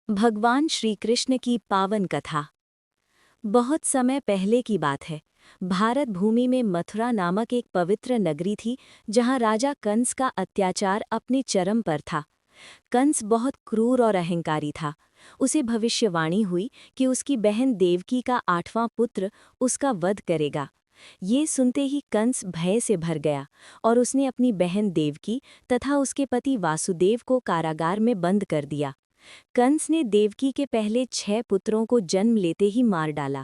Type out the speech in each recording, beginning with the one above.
भगवान श्री कृष्ण की पावन कथा। बहुत समय पहले की बात है। भारत भूमि में मथुरा नामक एक पवित्र नगरी थी, जहां राजा कंस का अत्याचार अपने चरम पर था। कंस बहुत क्रूर और अहंकारी था। उसे भविष्यवाणी हुई कि उसकी बहन देवकी का 8वां पुत्र उसका वध करेगा। ये सुनते ही कंस भय से भर गया और उसने अपनी बहन देवकी तथा उसके पति वासुदेव को कारागार में बंद कर दिया। कंस ने देवकी के पहले 6 पुत्रों को जन्म लेते ही मार डाला।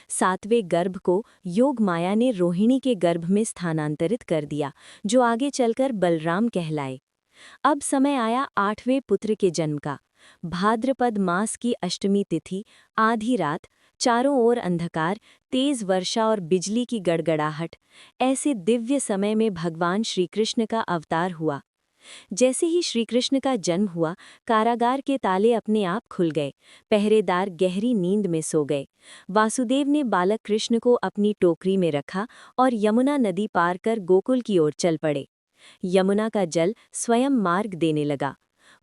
7वें गर्भ को योग माया ने रोहिणी के गर्भ में स्थानांतरित कर दिया, जो आगे चलकर बलराम कहलाए। अब समय आया 8वें पुत्र के जन्म का। भाद्रपद मास की अष्टमी तिथि, आधी रात, चारों ओर अंधकार, तेज वर्षा और बिजली की गड़गड़ाहट। ऐसे दिव्य समय में भगवान श्री कृष्ण का अवतार हुआ। जैसे ही श्रीकृष्ण का जन्म हुआ, कारागार के ताले अपने आप खुल गए। पहरेदार गहरी नींद में सो गए। वासुदेव ने बालक कृष्ण को अपनी टोकरी में रखा और यमुना नदी पार कर गोकुल की ओर चल पड़े। यमुना का जल स्वयं मार्ग देने लगा।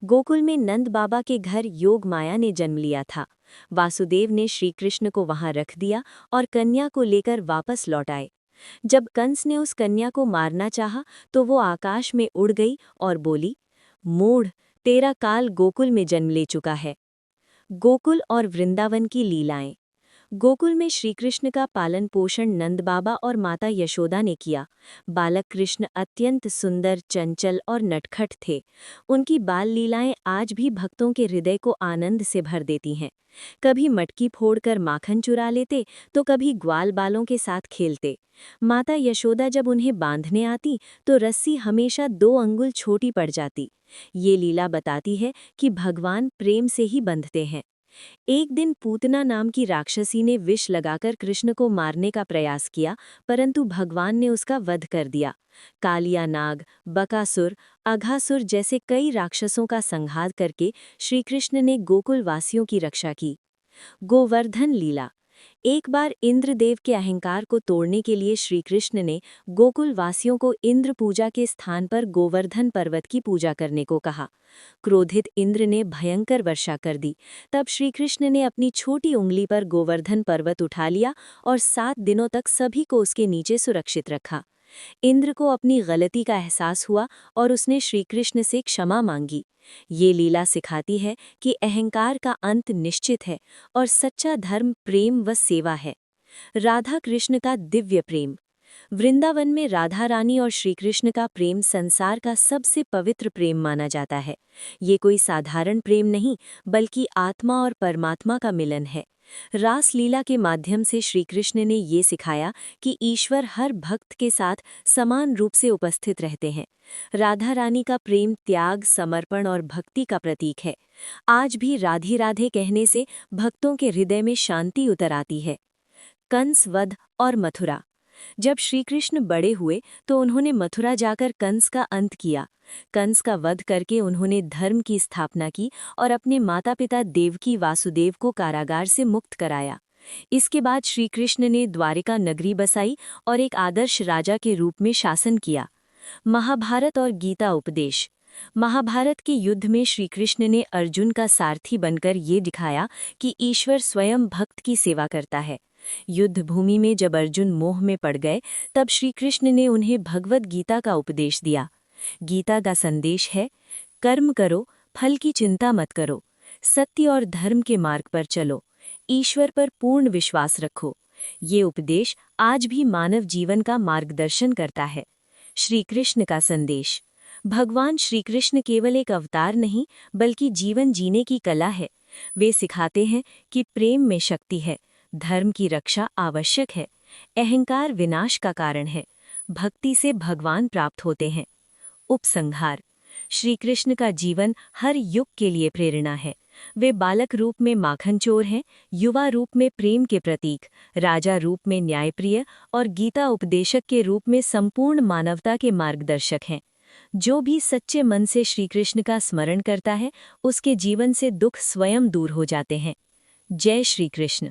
गोकुल में नंद बाबा के घर योग माया ने जन्म लिया था। वासुदेव ने श्रीकृष्ण को वहां रख दिया और कन्या को लेकर वापस लौट आए। जब कंस ने उस कन्या को मारना चाहा, तो वो आकाश में उड़ गई और बोली, मूढ़, तेरा काल गोकुल में जन्म ले चुका है। गोकुल और वृंदावन की लीलाएं। गोकुल में श्रीकृष्ण का पालन पोषण नंद बाबा और माता यशोदा ने किया। बालक कृष्ण अत्यंत सुंदर, चंचल और नटखट थे। उनकी बाल लीलाएं आज भी भक्तों के हृदय को आनंद से भर देती हैं। कभी मटकी फोड़कर माखन चुरा लेते, तो कभी ग्वाल बालों के साथ खेलते। माता यशोदा जब उन्हें बांधने आती, तो रस्सी हमेशा 2 अंगुल छोटी पड़ जाती। ये लीला बताती है कि भगवान प्रेम से ही बंधते हैं। एक दिन पूतना नाम की राक्षसी ने विष लगाकर कृष्ण को मारने का प्रयास किया, परंतु भगवान ने उसका वध कर दिया। कालिया नाग, बकासुर, अघासुर जैसे कई राक्षसों का संहार करके श्रीकृष्ण ने गोकुल वासियों की रक्षा की। गोवर्धन लीला। एक बार इंद्रदेव के अहंकार को तोड़ने के लिए श्रीकृष्ण ने गोकुल वासियों को इंद्र पूजा के स्थान पर गोवर्धन पर्वत की पूजा करने को कहा। क्रोधित इंद्र ने भयंकर वर्षा कर दी। तब श्रीकृष्ण ने अपनी छोटी उंगली पर गोवर्धन पर्वत उठा लिया और 7 दिनों तक सभी को उसके नीचे सुरक्षित रखा। इंद्र को अपनी गलती का एहसास हुआ और उसने श्रीकृष्ण से क्षमा मांगी। ये लीला सिखाती है कि अहंकार का अंत निश्चित है और सच्चा धर्म प्रेम व सेवा है। राधा कृष्ण का दिव्य प्रेम। वृंदावन में राधा रानी और श्रीकृष्ण का प्रेम संसार का सबसे पवित्र प्रेम माना जाता है। ये कोई साधारण प्रेम नहीं, बल्कि आत्मा और परमात्मा का मिलन है। रास लीला के माध्यम से श्रीकृष्ण ने ये सिखाया कि ईश्वर हर भक्त के साथ समान रूप से उपस्थित रहते हैं। राधा रानी का प्रेम त्याग, समर्पण और भक्ति का प्रतीक है। आज भी राधे राधे कहने से भक्तों के हृदय में शांति उतर आती है। कंस वध और मथुरा। जब श्रीकृष्ण बड़े हुए, तो उन्होंने मथुरा जाकर कंस का अंत किया। कंस का वध करके उन्होंने धर्म की स्थापना की और अपने माता पिता देवकी वासुदेव को कारागार से मुक्त कराया। इसके बाद श्रीकृष्ण ने द्वारिका नगरी बसाई और एक आदर्श राजा के रूप में शासन किया। महाभारत और गीता उपदेश। महाभारत के युद्ध में श्रीकृष्ण ने अर्जुन का सारथी बनकर ये दिखाया कि ईश्वर स्वयं भक्त की सेवा करता है। युद्ध भूमि में जब अर्जुन मोह में पड़ गए, तब श्रीकृष्ण ने उन्हें भगवद गीता का उपदेश दिया। गीता का संदेश है, कर्म करो, फल की चिंता मत करो, सत्य और धर्म के मार्ग पर चलो, ईश्वर पर पूर्ण विश्वास रखो। ये उपदेश आज भी मानव जीवन का मार्गदर्शन करता है। श्री कृष्ण का संदेश। भगवान श्री कृष्ण केवल एक अवतार नहीं, बल्कि जीवन जीने की कला है। वे सिखाते हैं कि प्रेम में शक्ति है, धर्म की रक्षा आवश्यक है, अहंकार विनाश का कारण है, भक्ति से भगवान प्राप्त होते हैं। उपसंहार। श्री कृष्ण का जीवन हर युग के लिए प्रेरणा है। वे बालक रूप में माखन चोर हैं, युवा रूप में प्रेम के प्रतीक, राजा रूप में न्यायप्रिय और गीता उपदेशक के रूप में संपूर्ण मानवता के मार्गदर्शक हैं। जो भी सच्चे मन से श्री कृष्ण का स्मरण करता है, उसके जीवन से दुख स्वयं दूर हो जाते हैं। जय श्री कृष्ण।